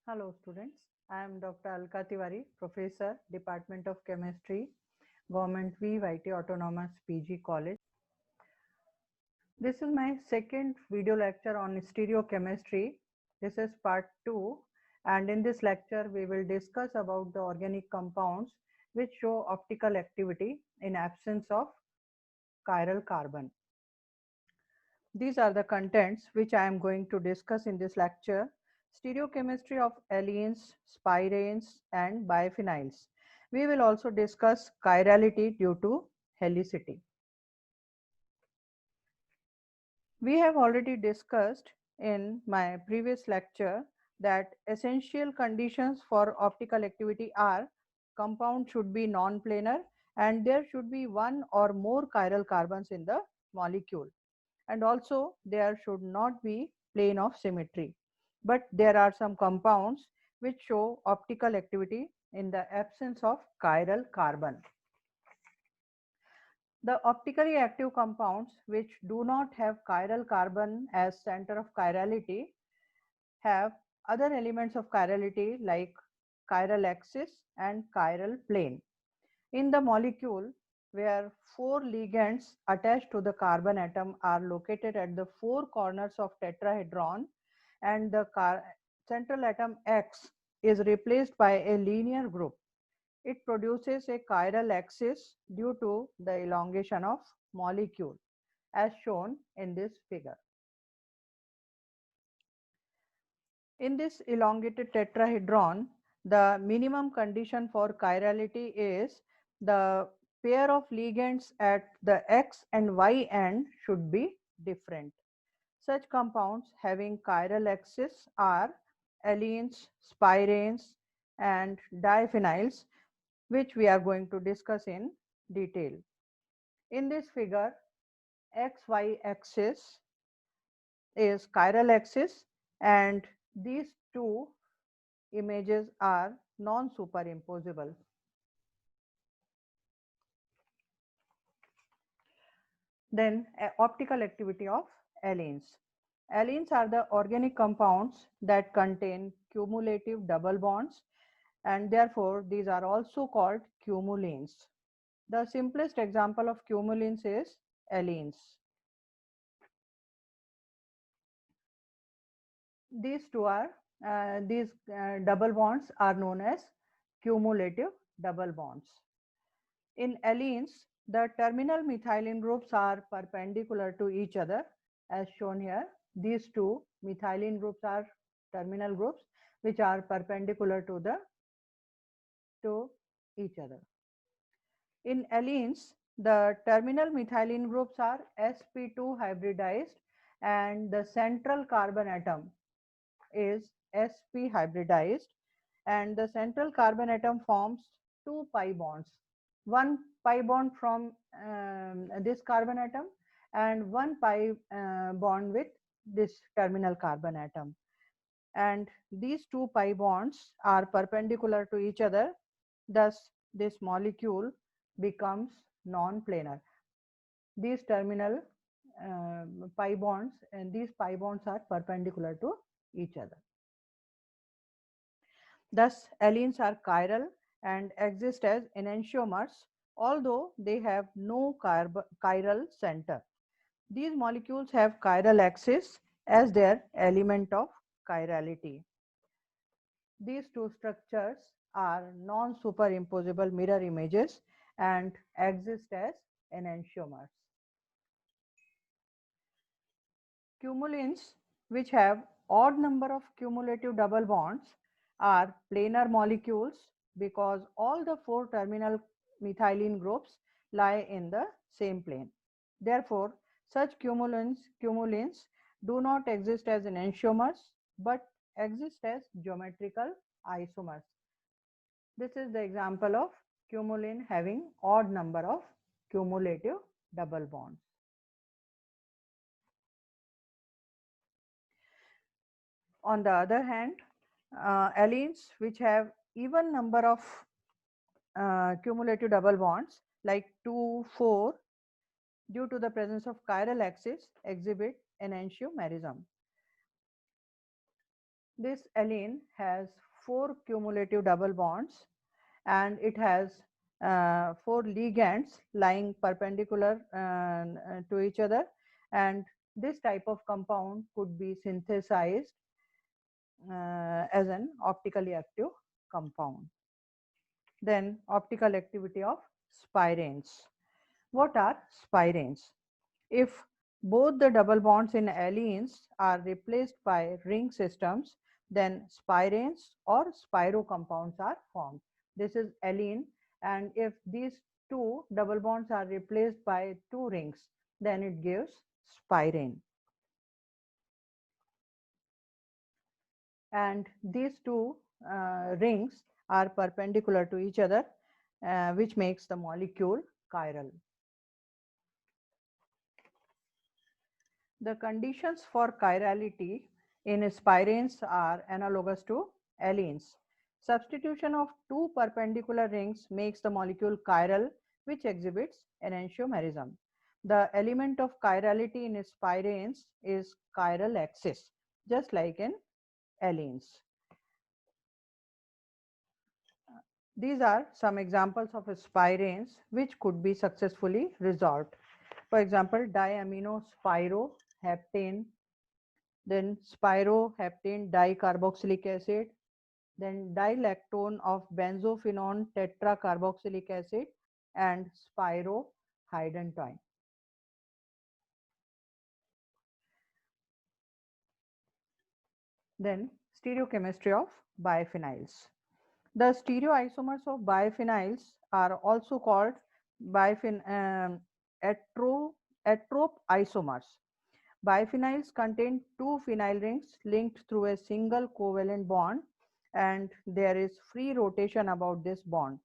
Hello students, I am Dr. Alka Tiwari, Professor, Department of Chemistry, Government VYT Autonomous PG College. This is my second video lecture on stereochemistry. This is part 2, and in this lecture we will discuss about the organic compounds which show optical activity in absence of chiral carbon. These are the contents which I am going to discuss in this lecture. Stereochemistry of allenes, spiranes and biphenyls. We will also discuss chirality due to helicity. We have already discussed in my previous lecture that essential conditions for optical activity are compound should be non-planar and there should be one or more chiral carbons in the molecule. And also there should not be plane of symmetry. But there are some compounds which show optical activity in the absence of chiral carbon. The optically active compounds which do not have chiral carbon as center of chirality have other elements of chirality like chiral axis and chiral plane. In the molecule where four ligands attached to the carbon atom are located at the four corners of tetrahedron and the central atom X is replaced by a linear group, it produces a chiral axis due to the elongation of molecule as shown in this figure. In this elongated tetrahedron, the minimum condition for chirality is the pair of ligands at the X and Y end should be different. Such compounds having chiral axis are allenes, spiranes and diphenyls, which we are going to discuss in detail. In this figure, XY axis is chiral axis and these two images are non-superimposable. Then optical activity of allenes. Allenes are the organic compounds that contain cumulative double bonds and therefore these are also called cumulines. The simplest example of cumulines is allenes. These double bonds are known as cumulative double bonds. In allenes, the terminal methylene groups are perpendicular to each other as shown here. These two methylene groups are terminal groups which are perpendicular to each other. In allenes, the terminal methylene groups are sp2 hybridized and the central carbon atom is sp hybridized and the central carbon atom forms two pi bonds, one pi bond from this carbon atom and one pi bond with this terminal carbon atom, and these two pi bonds are perpendicular to each other, thus this molecule becomes non-planar. These terminal pi bonds and these pi bonds are perpendicular to each other. Thus, allenes are chiral and exist as enantiomers, although they have no chiral center. These molecules have chiral axis as their element of chirality. These two structures are non-superimposable mirror images and exist as enantiomers. Cumulines, which have odd number of cumulative double bonds, are planar molecules because all the four terminal methylene groups lie in the same plane. Therefore, such cumulines do not exist as enantiomers but exist as geometrical isomers. This is the example of cumuline having odd number of cumulative double bonds. On the other hand, allenes which have even number of cumulative double bonds like 2, 4 due to the presence of chiral axis exhibit enantiomerism. This allene has 4 cumulative double bonds and it has 4 ligands lying perpendicular to each other, and this type of compound could be synthesized as an optically active compound. Then optical activity of spirenes. What are spirenes? If both the double bonds in allenes are replaced by ring systems, then spirenes or spiro compounds are formed. This is allene, and if these two double bonds are replaced by two rings, then it gives spirene. And these two rings are perpendicular to each other, which makes the molecule chiral. The conditions for chirality in spirenes are analogous to allenes. Substitution of two perpendicular rings makes the molecule chiral, which exhibits enantiomerism. The element of chirality in spirenes is chiral axis, just like in allenes. These are some examples of spirenes which could be successfully resolved. For example, diaminospiroheptane, then spiroheptane dicarboxylic acid, then dilactone of benzophenone tetracarboxylic acid, and spirohydantoin. Then stereochemistry of biphenyls. The stereoisomers of biphenyls are also called atrope isomers. Biphenyls contain two phenyl rings linked through a single covalent bond, and there is free rotation about this bond.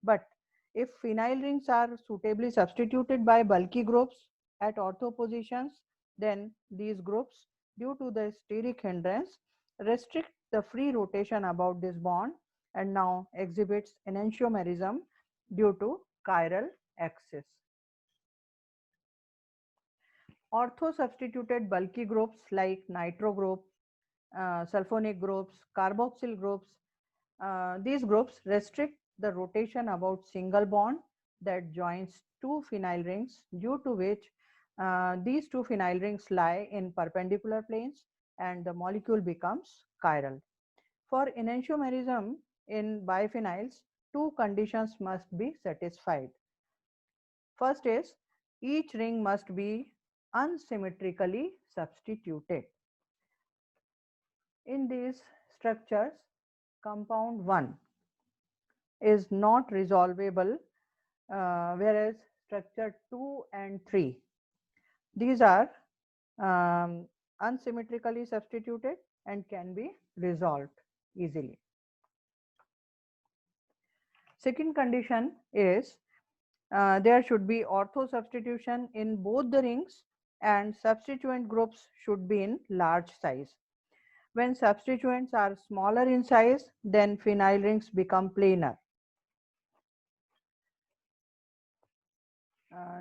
But if phenyl rings are suitably substituted by bulky groups at ortho positions, then these groups, due to the steric hindrance, restrict the free rotation about this bond and now exhibits enantiomerism due to chiral axis. Ortho-substituted bulky groups like nitro group, sulfonic groups, carboxyl groups, these groups restrict the rotation about single bond that joins two phenyl rings, due to which these two phenyl rings lie in perpendicular planes and the molecule becomes chiral. For enantiomerism in biphenyls, two conditions must be satisfied. First is, each ring must be unsymmetrically substituted. In these structures, compound 1 is not resolvable, whereas structure 2 and 3, these are unsymmetrically substituted and can be resolved easily. Second condition is there should be ortho substitution in both the rings and substituent groups should be in large size. When substituents are smaller in size, then phenyl rings become planar.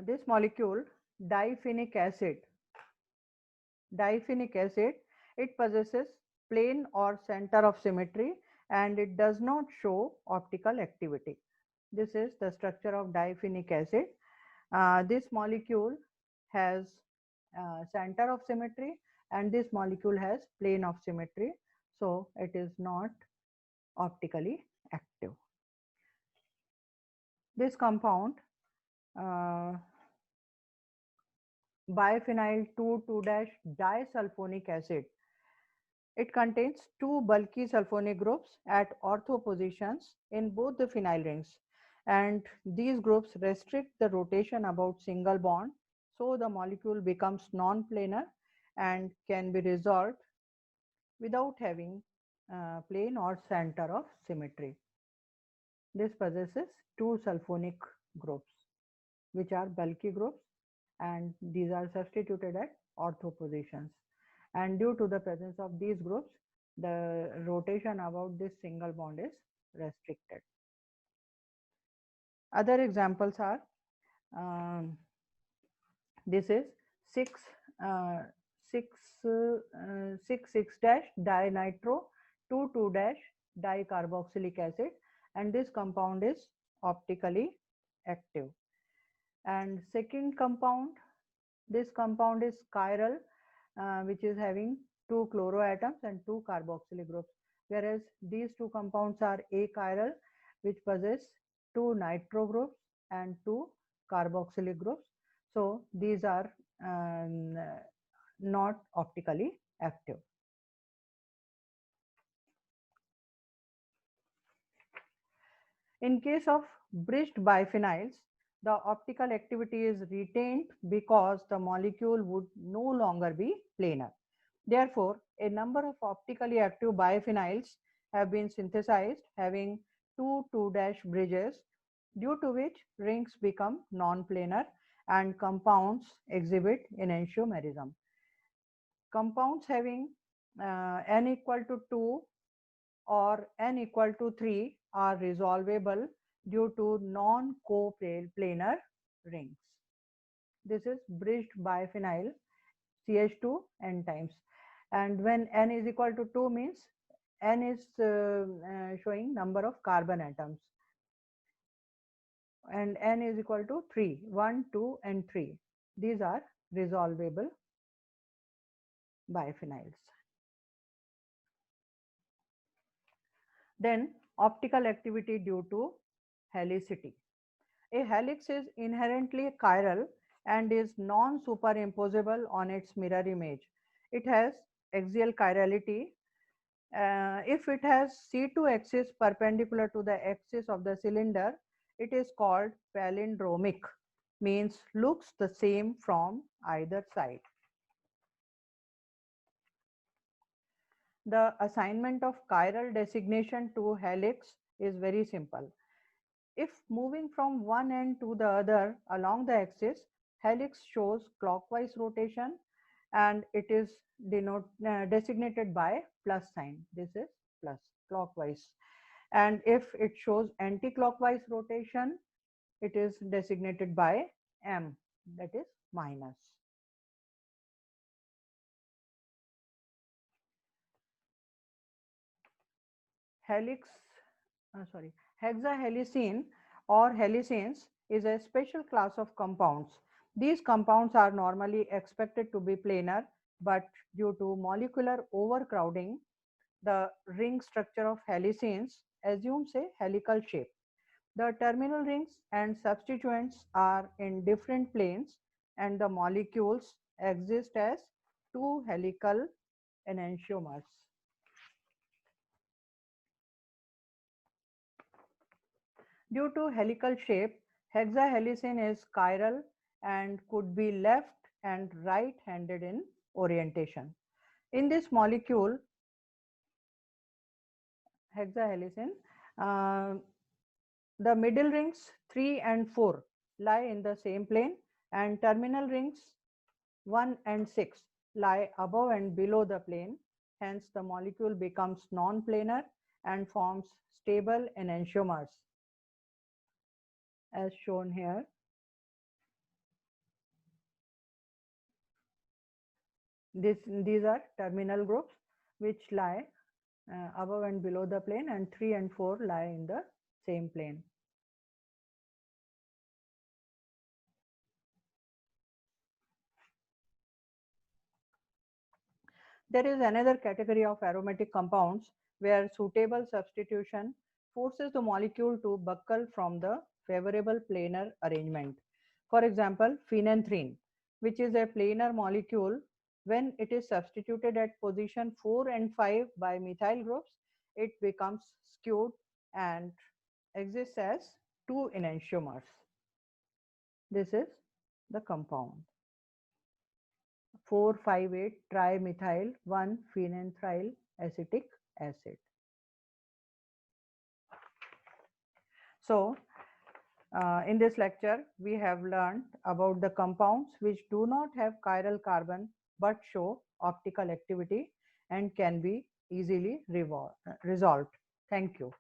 This molecule, diphenic acid, it possesses plane or center of symmetry and it does not show optical activity. This is the structure of diphenic acid. This molecule has center of symmetry and this molecule has plane of symmetry, so it is not optically active. This compound, biphenyl 2,2-disulfonic acid, it contains two bulky sulfonic groups at ortho positions in both the phenyl rings, and these groups restrict the rotation about single bond, so the molecule becomes non-planar and can be resolved without having plane or center of symmetry. This possesses two sulfonic groups which are bulky groups, and these are substituted at ortho positions, and due to the presence of these groups, the rotation about this single bond is restricted. Other examples are this is 6 6 6 dinitro 2,2-dicarboxylic acid, and this compound is optically active. And second compound, this compound is chiral, which is having 2 chloroatoms and 2 carboxylic groups, whereas these two compounds are achiral, which possess 2 nitro groups and 2 carboxylic groups. So these are not optically active. In case of bridged biphenyls, the optical activity is retained because the molecule would no longer be planar. Therefore, a number of optically active biphenyls have been synthesized having 2,2- bridges, due to which rings become non-planar and compounds exhibit enantiomerism. Compounds having n equal to 2 or n equal to 3 are resolvable due to non-coplanar rings. This is bridged biphenyl CH2 n times, and when n is equal to 2 means n is showing number of carbon atoms, and n is equal to 3, 1, 2 and 3. These are resolvable biphenyls. Then optical activity due to helicity. A helix is inherently chiral and is non-superimposable on its mirror image. It has axial chirality. If it has C2 axis perpendicular to the axis of the cylinder, it is called palindromic, means looks the same from either side. The assignment of chiral designation to helix is very simple. If moving from one end to the other along the axis, helix shows clockwise rotation and it is designated by plus sign. This is plus, clockwise. And if it shows anti-clockwise rotation, it is designated by M, that is minus. Hexahelicene or helicenes is a special class of compounds. These compounds are normally expected to be planar, but due to molecular overcrowding, the ring structure of helicenes assumes a helical shape. The terminal rings and substituents are in different planes, and the molecules exist as two helical enantiomers. Due to helical shape, hexahelicene is chiral and could be left and right-handed in orientation. In this molecule, hexahelicene, the middle rings 3 and 4 lie in the same plane, and terminal rings 1 and 6 lie above and below the plane. Hence, the molecule becomes non-planar and forms stable enantiomers, as shown here. These are terminal groups which lie above and below the plane, and 3 and 4 lie in the same plane. There is another category of aromatic compounds where suitable substitution forces the molecule to buckle from the favorable planar arrangement. For example, phenanthrene, which is a planar molecule, when it is substituted at position 4 and 5 by methyl groups, it becomes skewed and exists as two enantiomers. This is the compound. 4,5,8 trimethyl 1-phenanthryl acetic acid. So, in this lecture, we have learned about the compounds which do not have chiral carbon but show optical activity and can be easily resolved. Thank you.